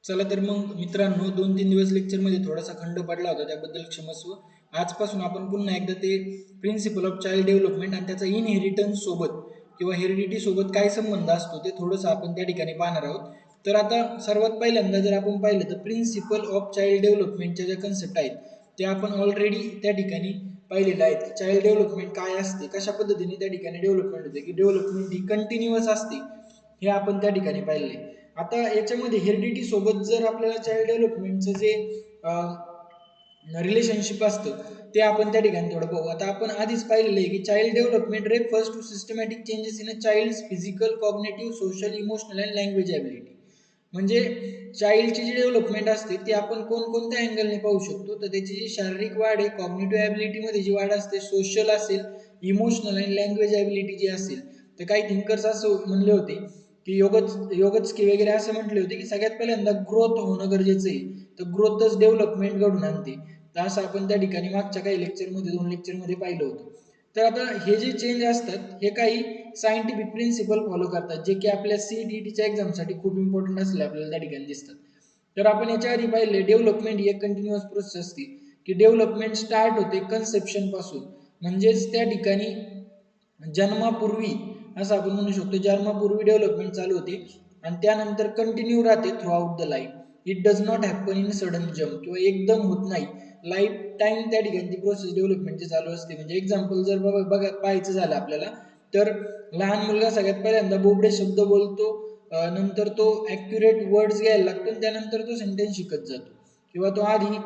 चला तर मग मित्रांनो, 2-3 दिवस लेक्चरमध्ये थोडासा खंड पडला होता, त्याबद्दल क्षमस्व. आजपासून आपण पुन्हा एकदा ते प्रिन्सिपल ऑफ चाइल्ड डेव्हलपमेंट आणि त्याचा इनहेरिटन्स सोबत किंवा हेरिडिटी सोबत काय संबंध असतो ते थोडंसं आपण त्या ठिकाणी पाहणार आहोत. तर आता सर्वात पहिल्यांदा जर आपण पाहिलं तर प्रिन्सिपल ऑफ चाइल्ड डेव्हलपमेंटच्या ज्या कन्सेप्ट आहेत ते आपण ऑलरेडी त्या ठिकाणी पाहिलेलं आहे की चाइल्ड डेव्हलपमेंट काय असते, कशा पद्धतीने त्या ठिकाणी डेव्हलपमेंट होते, की डेव्हलपमेंट ही कंटिन्युअस असते, हे आपण त्या ठिकाणी पाहिले. आता याच्यामध्ये हेरिडिटी सोबत जर आपल्याला चाइल्ड डेव्हलपमेंटचं जे रिलेशनशिप असतं ते आपण त्या ठिकाणी थोडं पाहू. आता आपण आधीच पाहिलेलं आहे की child development refers to systematic changes in a child's physical, cognitive, social, emotional and language ability. म्हणजे चाइल्डची जी डेव्हलपमेंट असते ती आपण कोणकोणत्या अँगलने पाहू शकतो. तर त्याची जी शारीरिक वाढ आहे, कॉग्नेटिव्ह ॲबिलिटीमध्ये जी वाढ असते, सोशल असेल, इमोशनल आणि लँग्वेज ॲबिलिटी जी असेल. तर काही थिंकर्स असं म्हणले होते की योगच की वगैरे असं म्हटले होते की सगळ्यात पहिल्यांदा ग्रोथ होणं गरजेचं आहे. तर ग्रोथच डेव्हलपमेंट घडून आणते. तर असं आपण त्या ठिकाणी मागच्या काही लेक्चरमध्ये 2 लेक्चरमध्ये पाहिलं होतं. तर आता हे जे चेंज असतात हे काही सायंटिफिक प्रिन्सिपल फॉलो करतात, जे की आपल्या CETच्या एक्झामसाठी खूप इम्पॉर्टंट असले आपल्याला त्या ठिकाणी दिसतात. तर आपण याच्या आधी पाहिले डेव्हलपमेंट ही एक कंटिन्युअस प्रोसेस असते, की डेव्हलपमेंट स्टार्ट होते कन्सेप्शन पासून. म्हणजेच त्या ठिकाणी जन्मापूर्वी असं आपण म्हणू शकतो, जन्मापूर्वी डेव्हलपमेंट चालू होते आणि त्यानंतर कंटिन्यू राहते through out the life. It does not happen in sudden jump, किंवा एकदम होत नाही. लाईफ टाईम त्या ठिकाणी ती प्रोसेस डेव्हलपमेंटची चालू असते. म्हणजे एक्झाम्पल जर बघा पाहायचं झालं आपल्याला, तर लहान मुलगा सगळ्यात पहिल्यांदा बोबडे शब्द बोलतो, नंतर तो ॲक्युरेट वर्ड्स घ्यायला लागतो आणि त्यानंतर तो सेंटेन्स शिकत जातो. किंवा तो आधी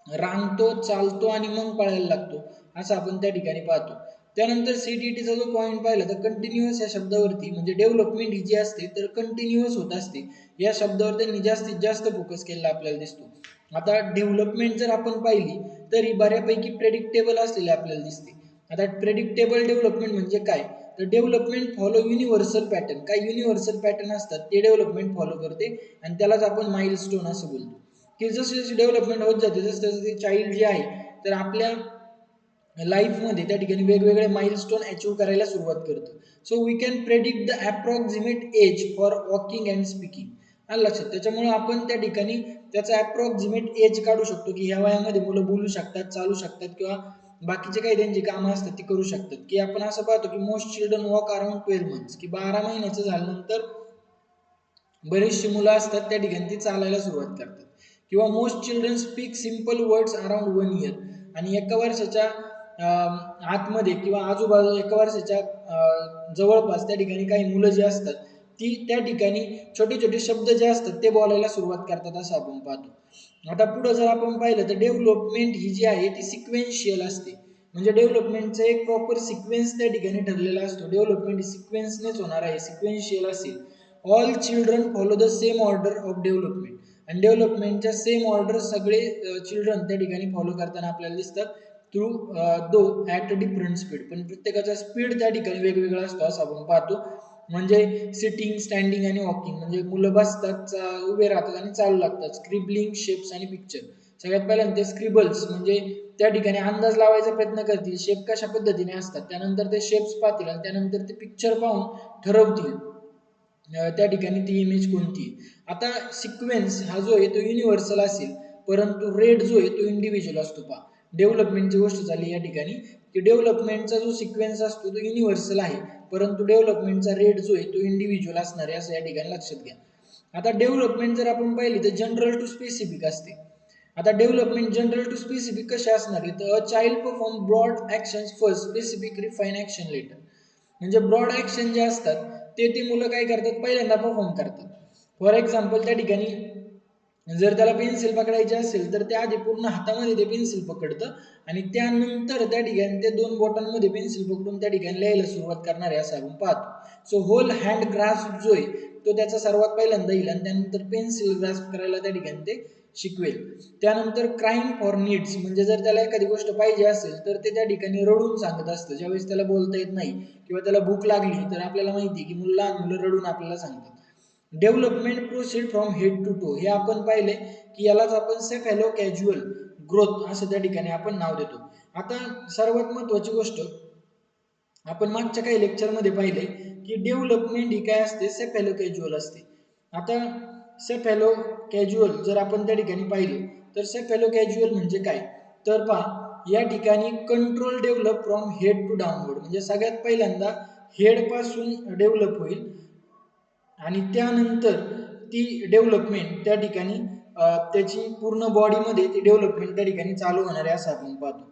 रांगतो, चालतो आणि मग पळायला लागतो, असं आपण त्या ठिकाणी पाहतो. त्यानंतर CTETचा जो पॉईंट पाहिला तर कंटिन्युअस या शब्दावरती, म्हणजे डेव्हलपमेंट ही जी असते तर कंटिन्युअस होत असते, या शब्दावर त्यांनी जास्तीत जास्त फोकस केलेला आपल्याला दिसतो. आता डेव्हलपमेंट जर आपण पाहिली तर ही बऱ्यापैकी प्रेडिक्टेबल असलेली आपल्याला दिसते. आता प्रेडिक्टेबल डेव्हलपमेंट म्हणजे काय, तर डेव्हलपमेंट फॉलो युनिव्हर्सल पॅटर्न. काही युनिव्हर्सल पॅटर्न असतात ते डेव्हलपमेंट फॉलो करते आणि त्यालाच आपण माइलस्टोन असं बोलतो. की जशी जशी डेव्हलपमेंट होत जाते जसं जसं ते चाइल्ड जे आहे तर आपल्या लाईफमध्ये त्या ठिकाणी वेगवेगळे माइलस्टोन अचीव करायला सुरुवात करतो. So we can predict the approximate age for walking and speaking. आलं लक्षात. त्याच्यामुळे आपण त्या ठिकाणी त्याचा अप्रॉक्सिमेट एज काढू शकतो की ह्या वयामध्ये मुलं बोलू शकतात, चालू शकतात किंवा बाकीचे काही त्यांची कामं असतात ती करू शकतात. की आपण असं पाहतो की most children walk around 12 months, की 12 महिन्याचं झाल्यानंतर बरेचशी मुलं असतात त्या ठिकाणी ती चालायला सुरुवात करतात. किंवा most children speak simple words around 1 year. आणि एका वर्षाच्या आतमध्ये किंवा आजूबाजू एका वर्षाच्या जवळपास त्या ठिकाणी काही मुलं जी असतात ती त्या ठिकाणी छोटे छोटे शब्द जे असतात ते बोलायला सुरुवात करतात, असं आपण पाहतो. आता पुढे जर आपण पाहिलं तर डेव्हलपमेंट ही जी आहे ती सिक्वेन्शियल असते. म्हणजे डेव्हलपमेंटचा एक प्रॉपर सिक्वेन्स त्या ठिकाणी ठरलेला असतो. डेव्हलपमेंट सिक्वेन्सनेच होणार आहे, सिक्वेन्शियल असेल. All children follow the same order of development. आणि डेव्हलपमेंटच्या सेम ऑर्डर सगळे चिल्ड्रन त्या ठिकाणी फॉलो करताना आपल्याला दिसतात, through though at a different speed. पण प्रत्येकाचा स्पीड त्या ठिकाणी वेगवेगळा असतो असं आपण पाहतो. म्हणजे सिटिंग, स्टँडिंग आणि वॉकिंग. म्हणजे मुलं बसतात, उभे राहतात आणि चालू लागतात. स्क्रिबलिंग, शेप्स आणि पिक्चर. सगळ्यात पहिल्यांदा ते स्क्रिबल्स, म्हणजे त्या ठिकाणी अंदाज लावायचा प्रयत्न करतील शेप कशा पद्धतीने असतात, त्यानंतर ते शेप्स पाहतील आणि त्यानंतर ते पिक्चर पाहून ठरवतील त्या ठिकाणी ती इमेज कोणती. आता सिक्वेन्स हा जो आहे तो युनिव्हर्सल असेल, परंतु रेट जो आहे तो इंडिव्हिज्युअल असतो. पहा, डेव्हलपमेंटची गोष्ट झाली या ठिकाणी, की डेव्हलपमेंटचा जो सिक्वेन्स असतो तो युनिव्हर्सल आहे, परंतु डेव्हलपमेंटचा रेट जो आहे तो इंडिव्हिज्युअल असणार आहे, असं या ठिकाणी लक्षात घ्या. आता डेव्हलपमेंट जर आपण पाहिली तर जनरल टू स्पेसिफिक असते. आता डेव्हलपमेंट जनरल टू स्पेसिफिक कसे असणार आहे, तर child perform broad actions first, specific refine action later. म्हणजे ब्रॉड ॲक्शन जे असतात ते मुलं काय करतात, पहिल्यांदा परफॉर्म करतात. फॉर एक्झाम्पल त्या ठिकाणी जर त्याला पेन्सिल पकडायची असेल तर त्या आधी पूर्ण हातामध्ये ते पेन्सिल पकडतं आणि त्यानंतर त्या ठिकाणी ते 2 बोटांमध्ये पेन्सिल पकडून त्या ठिकाणी लिहायला सुरुवात करणार आहे, असं आपण पाहतो. सो होल हँड ग्रास्प जो आहे तो त्याचा सर्वात पहिल्यांदा येईल आणि त्यानंतर पेन्सिल ग्रास्प करायला त्या ठिकाणी ते शिकवेल. त्यानंतर क्राईम फॉर नीड्स, म्हणजे जर त्याला एखादी गोष्ट पाहिजे असेल तर ते त्या ठिकाणी रडून सांगत असतं. ज्यावेळेस त्याला बोलता येत नाही किंवा त्याला भूक लागली तर आपल्याला माहिती आहे की लहान मुलं रडून आपल्याला सांगतात. Development proceed from head to toe, हे आपण पाहिले की यालाच आपण सेफॅलो कॅज्युअल ग्रोथ असं त्या ठिकाणी आपण नाव देतो. आता सर्वात महत्वाची गोष्ट आपण मागच्या काही लेक्चरमध्ये पाहिले की डेव्हलपमेंट ही काय असते, सेफॅलो कॅज्युअल असते. आता सेफॅलो कॅज्युअल जर आपण त्या ठिकाणी पाहिलं तर सेफॅलो कॅज्युअल म्हणजे काय, तर पहा या ठिकाणी control develop from head to downward, म्हणजे सगळ्यात पहिल्यांदा हेड पासून डेव्हलप होईल आणि त्यानंतर ती डेव्हलपमेंट त्या ठिकाणी त्याची पूर्ण बॉडीमध्ये ती डेव्हलपमेंट त्या ठिकाणी चालू होणार आहे असं आपण पाहतो.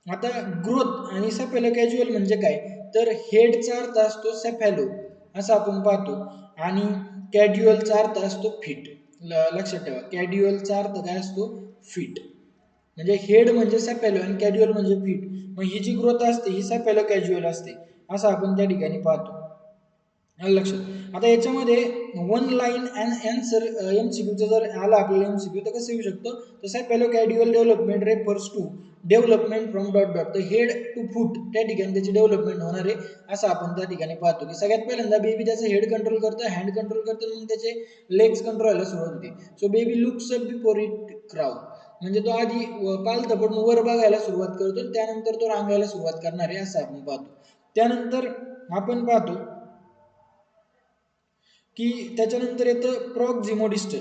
आता ग्रोथ आणि सेफॅलो कॅज्युअल म्हणजे काय, तर हेडचा अर्थ असतो सेफॅलो असं आपण पाहतो आणि कॅज्युअलचा अर्थ असतो फिट. लक्षात ठेवा, कॅज्युअलचा अर्थ काय असतो, फिट. म्हणजे हेड म्हणजे सेफॅलो आणि कॅज्युअल म्हणजे फिट. मग ही जी ग्रोथ असते ही सेफॅलो कॅज्युअल असते असं आपण त्या ठिकाणी पाहतो. लक्षात. आता याच्यामध्ये वन लाईन अँसर एमसीक्यूचा जर आला आपल्याला एमसीक्यू तर कसं येऊ शकतो, तसा पहिलं casual development refers to development from dot dot, तर हेड टू फूट त्या ठिकाणी त्याची डेव्हलपमेंट होणार आहे असं आपण त्या ठिकाणी पाहतो. की सगळ्यात पहिल्यांदा बेबी त्याचं हेड कंट्रोल करतं, हँड कंट्रोल करतं, मग त्याचे लेग्स कंट्रोल व्हायला सुरुवात होते. So baby looks up before it crowd, म्हणजे तो आधी पालतं पडून वर बघायला सुरुवात करतो, त्यानंतर तो रांगायला सुरुवात करणार आहे असं आपण पाहतो. त्यानंतर आपण पाहतो की त्याच्यानंतर येतं प्रॉक्झिमोडिस्टल.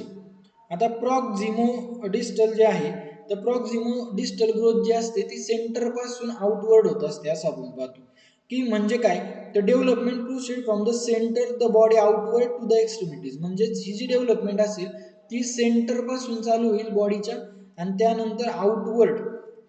आता प्रॉक्झिमोडिस्टल जे आहे तर प्रॉक्झिमोडिस्टल ग्रोथ जी असते ती सेंटर पासून आउटवर्ड होत असते असं आपण पाहतो. की म्हणजे काय, तर development proceed from the centre the body outward to the extremities, म्हणजे ही जी डेव्हलपमेंट असेल ती सेंटर पासून चालू होईल बॉडीच्या आणि त्यानंतर आउटवर्ड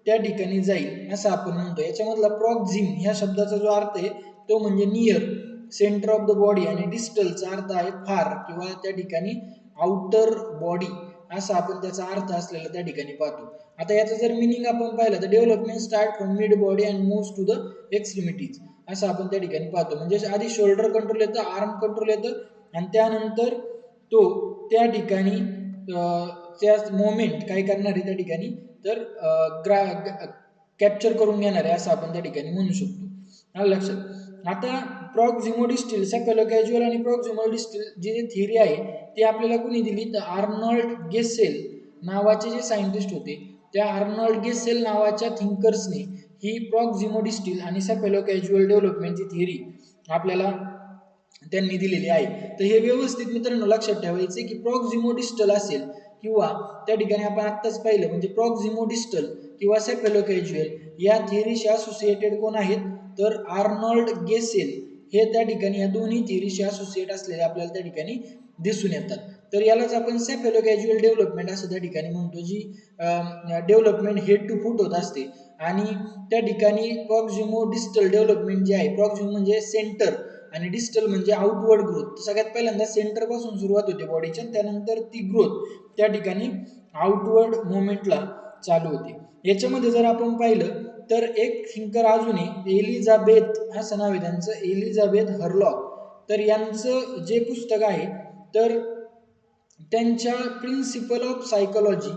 त्या ठिकाणी जाईल असं आपण म्हणतो. याच्यामधला प्रॉक्झिम ह्या शब्दाचा जो अर्थ आहे तो म्हणजे near, centre of the body, आणि डिस्टलचा अर्थ आहे फार किंवा त्या ठिकाणी आउटर बॉडी असा आपण त्याचा अर्थ असलेला त्या ठिकाणी पाहतो. आता याचं जर मिनिंग आपण पाहिलं तर development start from mid body and moves to the extremities असं आपण त्या ठिकाणी पाहतो. म्हणजे आधी शोल्डर कंट्रोल येतं, आर्म कंट्रोल येतं आणि त्यानंतर तो त्या ठिकाणी त्या मोमेंट काय करणार आहे त्या ठिकाणी, तर कॅप्चर करून घेणार आहे असं आपण त्या ठिकाणी म्हणू शकतो. आलं लक्षात. आता प्रॉक्झिमोडिस्टल, सेफॅलो कॅज्युअल आणि प्रॉक्झिमोडिस्टल जी थिअरी आहे ती आपल्याला कुणी दिली, तर आर्नॉल्ड गेसेल नावाचे जे सायंटिस्ट होते, त्या आर्नॉल्ड गेसेल नावाच्या थिंकर्सने ही प्रॉक्झिमोडिस्टल आणि सेफॅलो कॅज्युअल डेव्हलपमेंटची थिअरी आपल्याला त्यांनी दिलेली आहे. तर हे व्यवस्थित मित्रांनो लक्षात ठेवायचे की प्रॉक्झिमोडिस्टल असेल किंवा त्या ठिकाणी आपण आत्ताच पाहिलं म्हणजे प्रॉक्झिमोडिस्टल किंवा सेफॅलो कॅज्युअल या थिअरीशी असोसिएटेड कोण आहेत, तर आर्नॉल्ड गेसेल हे त्या ठिकाणी या दोन्ही थिअरीशी असोसिएट असलेले आपल्याला त्या ठिकाणी दिसून येतात. तर यालाच आपण सेफॅलो कॅज्युअल डेव्हलपमेंट असं त्या ठिकाणी म्हणतो, जी डेव्हलपमेंट हेड टू फूट होत असते. आणि त्या ठिकाणी प्रॉक्झिमोडिस्टल डेव्हलपमेंट जे आहे, प्रॉक्झिमो म्हणजे सेंटर आणि डिस्टल म्हणजे आउटवर्ड ग्रोथ, सगळ्यात पहिल्यांदा सेंटर पासून सुरुवात होते बॉडीच्या, त्यानंतर ती ग्रोथ त्या ठिकाणी आउटवर्ड मुवमेंटला चालू होते. याच्यामध्ये जर आपण पाहिलं तर एक थिंकर अजून आहे, एलिझाबेथ असं नाव आहे त्यांचं, एलिझाबेथ हरलॉक. तर यांचं जे पुस्तक आहे तर त्यांच्या प्रिन्सिपल ऑफ सायकोलॉजी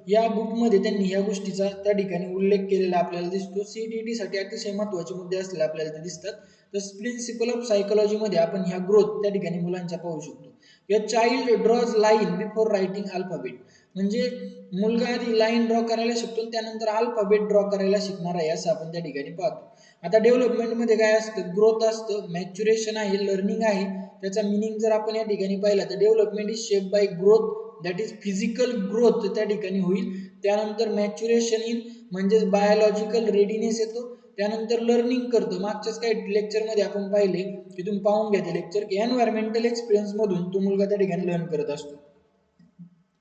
या बुकमध्ये त्यांनी ह्या गोष्टीचा त्या ठिकाणी उल्लेख केलेला आपल्याला दिसतो. CTET साठी अतिशय महत्त्वाचे मुद्दे असलेले आपल्याला ते दिसतात. तर प्रिन्सिपल ऑफ सायकोलॉजीमध्ये आपण ह्या ग्रोथ त्या ठिकाणी मुलांच्या पाहू शकतो. या child draws line before writing alphabet, म्हणजे मुलगा आधी लाईन ड्रॉ करायला शिकतो त्यानंतर अल्फाबेट ड्रॉ करायला शिकणार आहे असं आपण त्या ठिकाणी पाहतो. आता डेव्हलपमेंटमध्ये काय असतं, ग्रोथ असतं, मॅच्युरेशन आहे, लर्निंग आहे. त्याचा मिनिंग जर आपण या ठिकाणी पाहिला तर development is shape by growth, that is physical growth त्या ठिकाणी होईल. त्यानंतर मॅच्युरेशन इन म्हणजे बायोलॉजिकल रेडीनेस येतो. त्यानंतर लर्निंग करतं, मागच्याच काही लेक्चरमध्ये आपण पाहिले की तुम्ही पाहून घ्या ते लेक्चर, की एन्व्हायरमेंटल एक्सपिरियन्स मधून तो मुलगा त्या ठिकाणी लर्न करत असतो.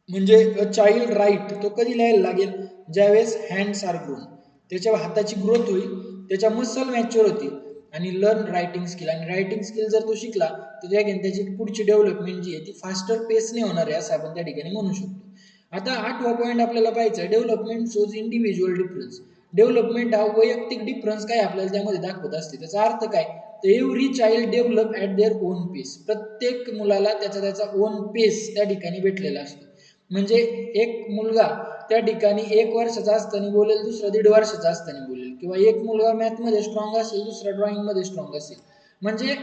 म्हणजे चाइल्ड राईट तो कधी लिहायला लागेल, ज्यावेळेस हँड्स आर ग्रोन, त्याच्या हाताची ग्रोथ होईल, त्याच्या मसल मॅच्युअर होतील आणि लर्न रायटिंग स्किल, आणि रायटिंग स्किल जर तो शिकला तर त्याची पुढची डेव्हलपमेंट जी आहे ती फास्टर पेसने होणार आहे असं आपण त्या ठिकाणी म्हणू शकतो. आता 8वा पॉईंट आपल्याला पाहायचा, development shows individual difference. Development हा वैयक्तिक डिफरन्स काय आपल्याला त्यामध्ये दाखवत असते. त्याचा अर्थ काय, तर every child develop at their own pace, प्रत्येक मुलाला त्याचा ओन पेस त्या ठिकाणी भेटलेला असतो. म्हणजे एक मुलगा त्या ठिकाणी 1 वर्षाचा असताना बोलेल, दुसरा 1.5 वर्षाचा असताना बोलेल, किंवा एक मुलगा मॅथमध्ये स्ट्रॉंग असेल, दुसरा ड्रॉइंगमध्ये स्ट्रॉंग असेल. म्हणजे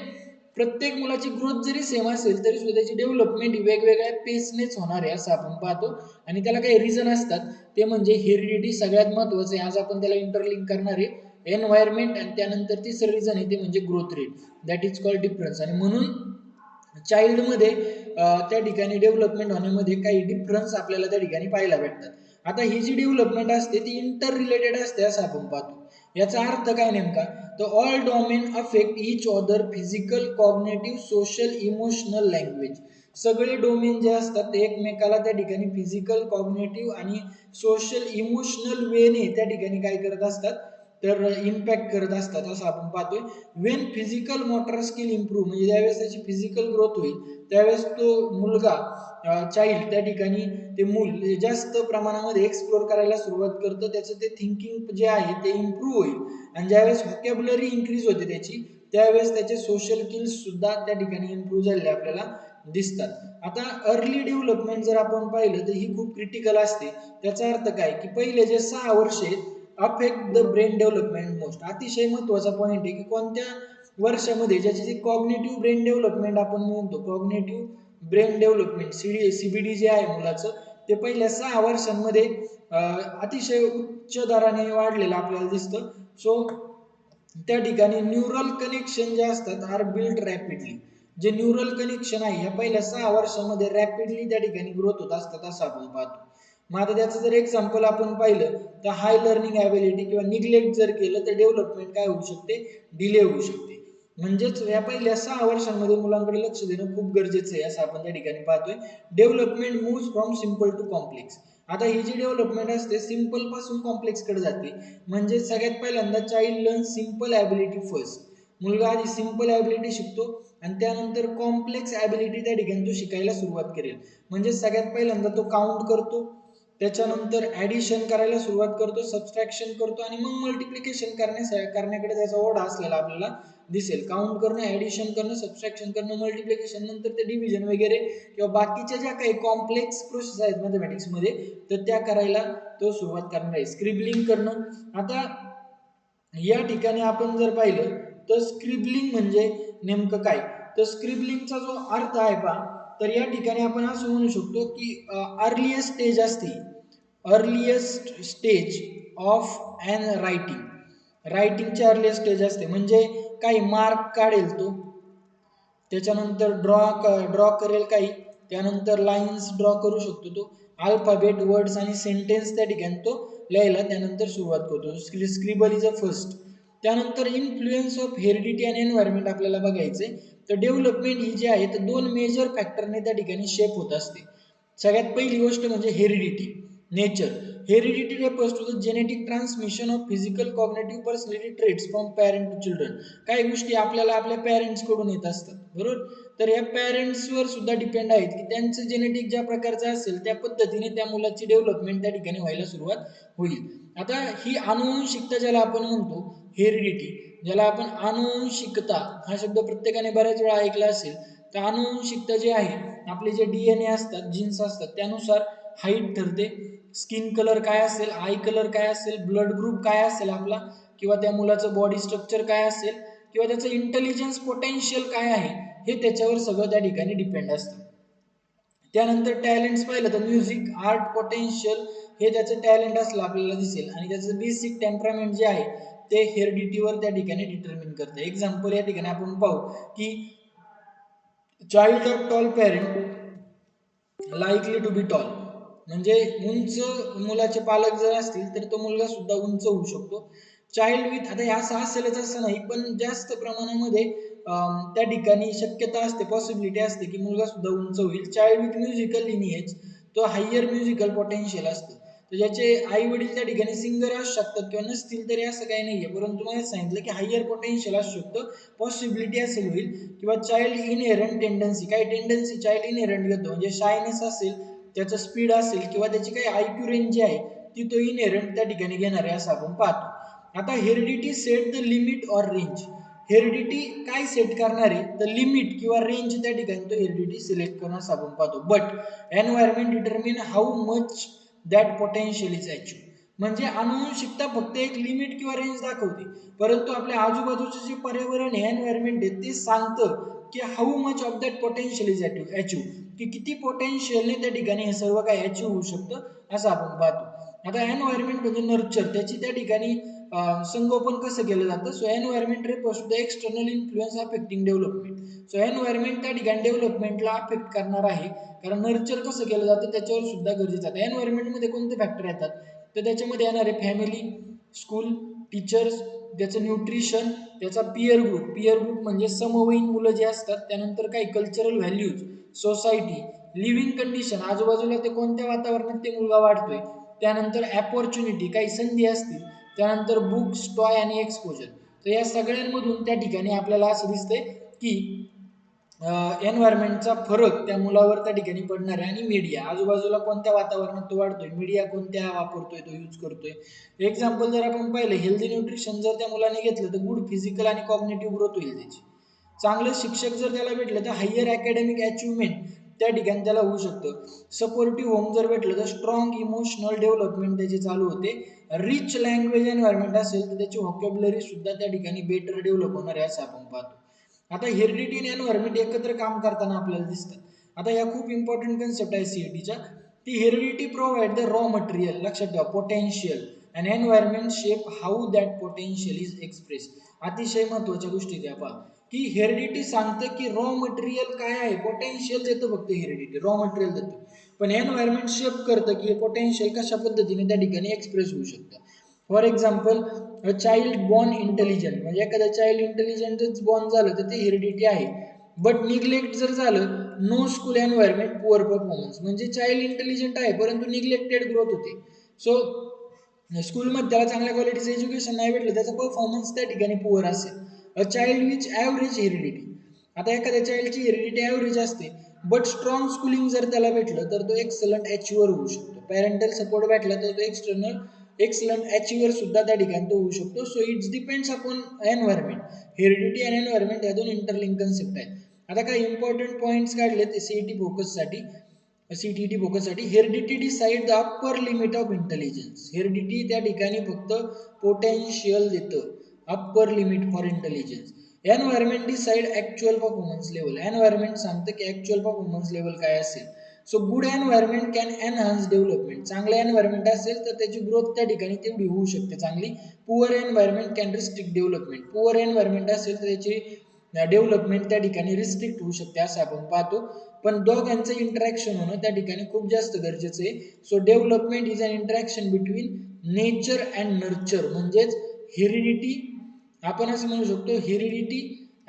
प्रत्येक मुलाची ग्रोथ जरी सेम असेल तरी सुद्धा त्याची डेव्हलपमेंट ही वेगवेगळ्या पेसनेच होणार आहे असं आपण पाहतो. आणि त्याला काही रिझन असतात, ते म्हणजे हेरिडिटी सगळ्यात महत्त्वाचं आहे, आज आपण त्याला इंटरलिंक करणार आहे, एन्व्हायरमेंट, आणि त्यानंतर तिसरं रिझन आहे ते म्हणजे growth rate, that is called difference. आणि म्हणून चाइल्डमध्ये त्या ठिकाणी डेव्हलपमेंट होण्यामध्ये काही डिफरन्स आपल्याला त्या ठिकाणी पाहायला भेटतात. आता ही जी डेव्हलपमेंट असते ती इंटर रिलेटेड असते असं आपण पाहतो. याचा अर्थ काय नेमका, तर all domain affect each other, physical, cognitive, social, emotional, language. सगळे डोमेन जे असतात ते एकमेकाला त्या ठिकाणी फिजिकल, कॉग्नेटिव्ह आणि सोशल इमोशनल वेने त्या ठिकाणी काय करत असतात, तर इम्पॅक्ट करत असतात असं आपण पाहतोय. Wien physical motor skill improve, म्हणजे ज्यावेळेस त्याची फिजिकल ग्रोथ होईल त्यावेळेस तो मुलगा, चाइल्ड त्या ठिकाणी ते मूल जास्त प्रमाणामध्ये एक्सप्लोर करायला सुरुवात करतं, त्याचं ते थिंकिंग जे आहे ते इम्प्रूव्ह होईल. आणि ज्यावेळेस व्हॉकॅब्युलरी इन्क्रीज होते त्याची, त्यावेळेस त्याचे सोशल स्किल्स सुद्धा त्या ठिकाणी इम्प्रूव्ह झालेले आपल्याला दिसतात. आता अर्ली डेव्हलपमेंट जर आपण पाहिलं तर ही खूप क्रिटिकल असते. त्याचा अर्थ काय, की पहिले जे 6 वर्ष आहेत affect the brain development most. अतिशय महत्वाचा पॉईंट आहे की कोणत्या वर्षामध्ये ज्याची जी कॉग्नेटिव्ह ब्रेन डेव्हलपमेंट आपण म्हणतो, कॉग्नेटिव्ह ब्रेन डेव्हलपमेंट सीबीडी जे आहे मुलाचं, ते पहिल्या 6 वर्षांमध्ये अतिशय उच्च दराने वाढलेलं आपल्याला दिसतं. सो त्या ठिकाणी न्यूरल कनेक्शन जे असतात आर बिल्ड रॅपिडली. जे न्यूरल कनेक्शन आहे या पहिल्या 6 वर्षामध्ये रॅपिडली त्या ठिकाणी ग्रोथ होत असतात असं आपण पाहतो. मग आता त्याचं जर एक्झाम्पल आपण पाहिलं तर हाय लर्निंग ॲबिलिटी किंवा निग्लेक्ट जर केलं तर डेव्हलपमेंट काय होऊ शकते, डिले होऊ शकते. म्हणजेच या पहिल्या 6 वर्षांमध्ये मुलांकडे लक्ष देणं खूप गरजेचं आहे असं आपण त्या ठिकाणी पाहतोय. Development move from simple to complex. आता ही जी डेव्हलपमेंट असते सिम्पल पासून कॉम्प्लेक्स कडे जाते. म्हणजे सगळ्यात पहिल्यांदा child learn simple ability first. मुलगा आधी सिम्पल ॲबिलिटी शिकतो आणि त्यानंतर कॉम्प्लेक्स ॲबिलिटी त्या ठिकाणी तो शिकायला सुरुवात करेल. म्हणजे सगळ्यात पहिल्यांदा तो काउंट करतो, त्याच्यानंतर ॲडिशन करायला सुरुवात करतो, सबस्ट्रॅक्शन करतो आणि मग मल्टिप्लिकेशन करण्याकडे त्याचा ओढा असलेला आपल्याला दिसेल. काउंट करणं, ॲडिशन करणं, सबस्ट्रॅक्शन करणं, मल्टिप्लिकेशन, नंतर ते डिव्हिजन वगैरे किंवा बाकीच्या ज्या काही कॉम्प्लेक्स प्रोसेस आहेत मॅथमॅटिक्समध्ये तर त्या करायला तो सुरुवात करणार आहे. स्क्रिबलिंग करणं. आता या ठिकाणी आपण जर पाहिलं तर स्क्रिबलिंग म्हणजे नेमकं काय, तर स्क्रिबलिंगचा जो अर्थ आहे पहा, तर या ठिकाणी आपण असं म्हणू शकतो की अर्लिएस्ट स्टेज असते, earliest stage of an writing. रायटिंगची अर्लिएस्ट स्टेज असते. म्हणजे काही मार्क काढेल तो, त्याच्यानंतर ड्रॉ करेल काही, त्यानंतर लाईन्स ड्रॉ करू शकतो तो, अल्फाबेट, वर्ड्स आणि सेंटेन्स त्या ठिकाणी तो लिहायला त्यानंतर सुरुवात करतो. Scribble is a first. त्यानंतर इन्फ्लुएन्स ऑफ हेरिडिटी आणि एन्व्हायरमेंट आपल्याला बघायचे. तर डेव्हलपमेंट ही जी आहे तर 2 मेजर फॅक्टरने त्या ठिकाणी शेप होत असते. सगळ्यात पहिली गोष्ट म्हणजे heredity, nature. Heredity refers to the genetic transmission of physical, cognitive, personality traits from parent to children. काही गोष्टी आपल्याला आपल्या पॅरेंट्सकडून येत असतात, बरोबर. तर या पॅरेंट्सवर सुद्धा डिपेंड आहेत की त्यांचं जेनेटिक ज्या प्रकारचं असेल त्या पद्धतीने त्या मुलाची डेव्हलपमेंट त्या ठिकाणी व्हायला सुरुवात होईल. आता ही अनुवंशिकता ज्याला आपण म्हणतो, हेरिडिटी, ज्याला आपण अनुवंशिकता हा शब्द प्रत्येकाने बऱ्याच वेळा ऐकला असेल. तर अनुवंशिकता जी आहे, आपले जे DNA असतात, जीन्स असतात, त्यानुसार हाईट ठरते, स्किन कलर काय असेल, आय कलर काय असेल, ब्लड ग्रुप काय असेल आपला, किंवा त्या मुलाचं बॉडी स्ट्रक्चर काय असेल, किंवा त्याचं इंटेलिजन्स पोटेन्शियल काय आहे, हे त्याच्यावर सगळं त्या ठिकाणी डिपेंड असतं. त्यानंतर टॅलेंट्स पाहिलं तर म्युझिक, आर्ट, पोटेन्शियल हे त्याचं टॅलेंट असलं आपल्याला दिसेल. आणि त्याचं बेसिक टेम्परामेंट जे आहे ते हेरिडिटीवर त्या ठिकाणी डिटर्मिन करतं. एक्झाम्पल या ठिकाणी आपण पाहू की child of tall parent likely to be tall. म्हणजे उंच मुलाचे पालक जर असतील तर तो मुलगा सुद्धा उंच होऊ शकतो. चाइल्ड विथ, आता हे असं असेलच असं नाही, पण जास्त प्रमाणामध्ये त्या ठिकाणी शक्यता असते, पॉसिबिलिटी असते की मुलगा सुद्धा उंच होईल. चाइल्ड विथ म्युझिकल लिनिएज, तो हायर म्युझिकल पोटेन्शियल असतो. तर ज्याचे आई वडील त्या ठिकाणी सिंगर असू शकतात किंवा नसतील तरी असं काही नाहीये, परंतु मला सांगितलं की हायर पोटेन्शियल असू शकतं, पॉसिबिलिटी असेल होईल. किंवा चाइल्ड इनहेरंट टेंडन्सी, काही टेंडन्सी चाइल्ड इनहेरंट घेतो, म्हणजे शायनेस असेल, त्याचं स्पीड असेल, किंवा त्याची काही आयक्यू रेंज जी आहे ती तो इनहेरंट त्या ठिकाणी घेणार आहे असं आपण पाहतो. आता heredity set the limit or range. Heredity काय सेट करणार आहे, तर लिमिट किंवा रेंज त्या ठिकाणी तो हेरिडिटी सिलेक्ट करणं असं आपण पाहतो. But environment determine how much that potential is achieve. म्हणजे अनुवंशिकता फक्त एक लिमिट किंवा रेंज दाखवते, परंतु आपल्या आजूबाजूचं जे पर्यावरण आहे, एन्व्हायरमेंट आहे, ते सांगतं की how much of that potential is achieve, की किती पोटेन्शियलने त्या ठिकाणी हे सर्व काही अचीव होऊ शकतं असं आपण पाहतो. आता एन्व्हायरमेंट म्हणजे नर्चर, त्याची त्या ठिकाणी संगोपन कसं केलं जातं. So environment refers to the external influence affecting development. So environment त्या ठिकाणी डेव्हलपमेंटला अफेक्ट करणार आहे, कारण नर्चर कसं केलं जातं त्याच्यावर सुद्धा गरजेचं आहे. एन्व्हायरमेंटमध्ये कोणते फॅक्टर येतात, तर त्याच्यामध्ये येणार आहे फॅमिली, स्कूल, टीचर्स, त्याचं न्यूट्रिशन, त्याचा पियर ग्रुप म्हणजे समवयीन मुलं जे असतात, त्यानंतर काही cultural values, society, living condition, आजूबाजूला ते कोणत्या वातावरणात ते मुलगा वाढतोय, त्यानंतर अपॉर्च्युनिटी, काही संधी असतील, त्यानंतर बुक्स, टॉय आणि एक्सपोजर. तर या सगळ्यांमधून त्या ठिकाणी आपल्याला असं दिसतंय की एन्व्हायरमेंटचा फरक त्या मुलावर त्या ठिकाणी पडणार आहे. आणि मीडिया, आजूबाजूला कोणत्या वातावरणात तो वाढतोय, मीडिया कोणत्या वापरतोय, तो यूज करतोय. एक्झाम्पल जर आपण पाहिलं, हेल्दी न्यूट्रिशन जर त्या मुलाने घेतलं तर गुड फिजिकल आणि कॉग्नेटिव्ह ग्रोथ होईल त्याची. चांगलं शिक्षक जर त्याला भेटलं तर हायर अकॅडमिक अचिव्हमेंट त्या ठिकाणी त्याला होऊ शकतं. सपोर्टिव्ह होम जर भेटलं तर स्ट्रॉंग इमोशनल डेव्हलपमेंट त्याची चालू होते. रिच लँग्वेज एन्व्हायरमेंट असेल तर त्याची व्हॉकॅब्युलरी सुद्धा त्या ठिकाणी बेटर डेव्हलप होणार आहे असं आपण पाहतो. आता हेरिडिटी आणि एन्व्हायरमेंट एकत्र काम करताना आपल्याला दिसतात. आता या खूप इम्पॉर्टंट कन्सेप्ट आहे सीईटीच्या. ती heredity provide the raw material, लक्षात ठेवा, potential, and environment shape how that potential is express. अतिशय महत्वाच्या गोष्टी द्या पहा, की हेरिडिटी सांगतं की रॉ मटेरियल काय आहे, पोटेन्शियल देतं फक्त हेरिडिटी, रॉ मटेरियल देतं. पण एन्व्हायरमेंट शेप करतं की हे पोटेन्शियल कशा पद्धतीने त्या ठिकाणी एक्सप्रेस होऊ शकतं. For example, a child born intelligent, म्हणजे एखाद्या चाइल्ड इंटेलिजंटच बॉर्न झालं तर ते हेरिडिटी आहे. बट निग्लेक्ट जर झालं, no school environment, poor performance, म्हणजे चाइल्ड इंटेलिजंट आहे परंतु निग्लेक्टेड ग्रोथ होते. सो स्कूलमध्ये त्याला चांगल्या क्वालिटीचं एज्युकेशन नाही भेटलं, त्याचा परफॉर्मन्स त्या ठिकाणी पुअर असेल. A child which average heredity, आता एखाद्या चाइल्डची हेरिडिटी ॲव्हरेज असते, बट स्ट्रॉंग स्कूलिंग जर त्याला भेटलं तर तो एक्सलंट अचिव्हर होऊ शकतो. पॅरेंटल सपोर्ट भेटला तर तो एक्सलंट अचिव्हर सुद्धा त्या ठिकाणी तो होऊ शकतो. So it's depends upon environment. Heredity आणि एन्व्हायरमेंट या दोन इंटरलिंक कन्सेप्ट आहेत. आता काही इंपॉर्टंट पॉईंट्स काढले ते सीईटी फोकससाठी. Heredity decide the upper limit of intelligence. Heredity त्या ठिकाणी फक्त पोटेन्शियल देतं, upper limit for intelligence. Environment decide actual performance level. Environment सांगतं की ऍक्च्युअल परफॉर्मन्स लेवल काय असेल. So good environment can enhance development. चांगलं एन्व्हायरमेंट असेल तर त्याची ग्रोथ त्या ठिकाणी तेवढी होऊ शकते चांगली. Poor environment can restrict development. Poor environment असेल तर त्याची डेव्हलपमेंट त्या ठिकाणी रिस्ट्रिक्ट होऊ शकते असं आपण पाहतो. पण दोघांचं इंटरॅक्शन होणं त्या ठिकाणी खूप जास्त गरजेचं आहे. So development is an interaction between nature and nurture, म्हणजेच हेरिडिटी, आपण असं म्हणू शकतो हेरिडिटी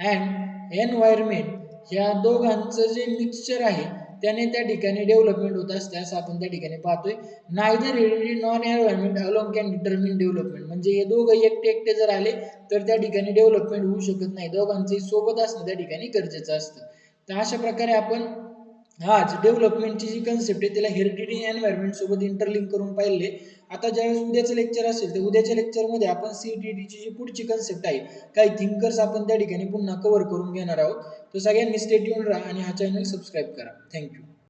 अँड एन्व्हायरमेंट, ह्या दोघांचं जे मिक्सचर आहे त्याने त्या ठिकाणी डेव्हलपमेंट होत असते असं आपण त्या ठिकाणी पाहतोय. Neither heredity non environment alone can determine development, म्हणजे हे दोघं एकटे एकटे जर आले तर त्या ठिकाणी डेव्हलपमेंट होऊ शकत नाही, दोघांचंही सोबत असणं त्या ठिकाणी गरजेचं असतं. तर अशा प्रकारे आपण आज डेव्हलपमेंटची जी कन्सेप्ट आहे त्याला हेरिडिटी एन्व्हायरमेंट सोबत इंटरलिंक करून पाहिले. आता ज्यावेळेस उद्याचं लेक्चर असेल तर उद्याच्या लेक्चरमध्ये आपण सीईटीची जी पुढची कन्सेप्ट आहे, काही थिंकर्स आपण त्या ठिकाणी पुन्हा कव्हर करून घेणार आहोत. तर सगळ्यांनी स्टे ट्यून राहा आणि हा चॅनल सबस्क्राईब करा. थँक्यू.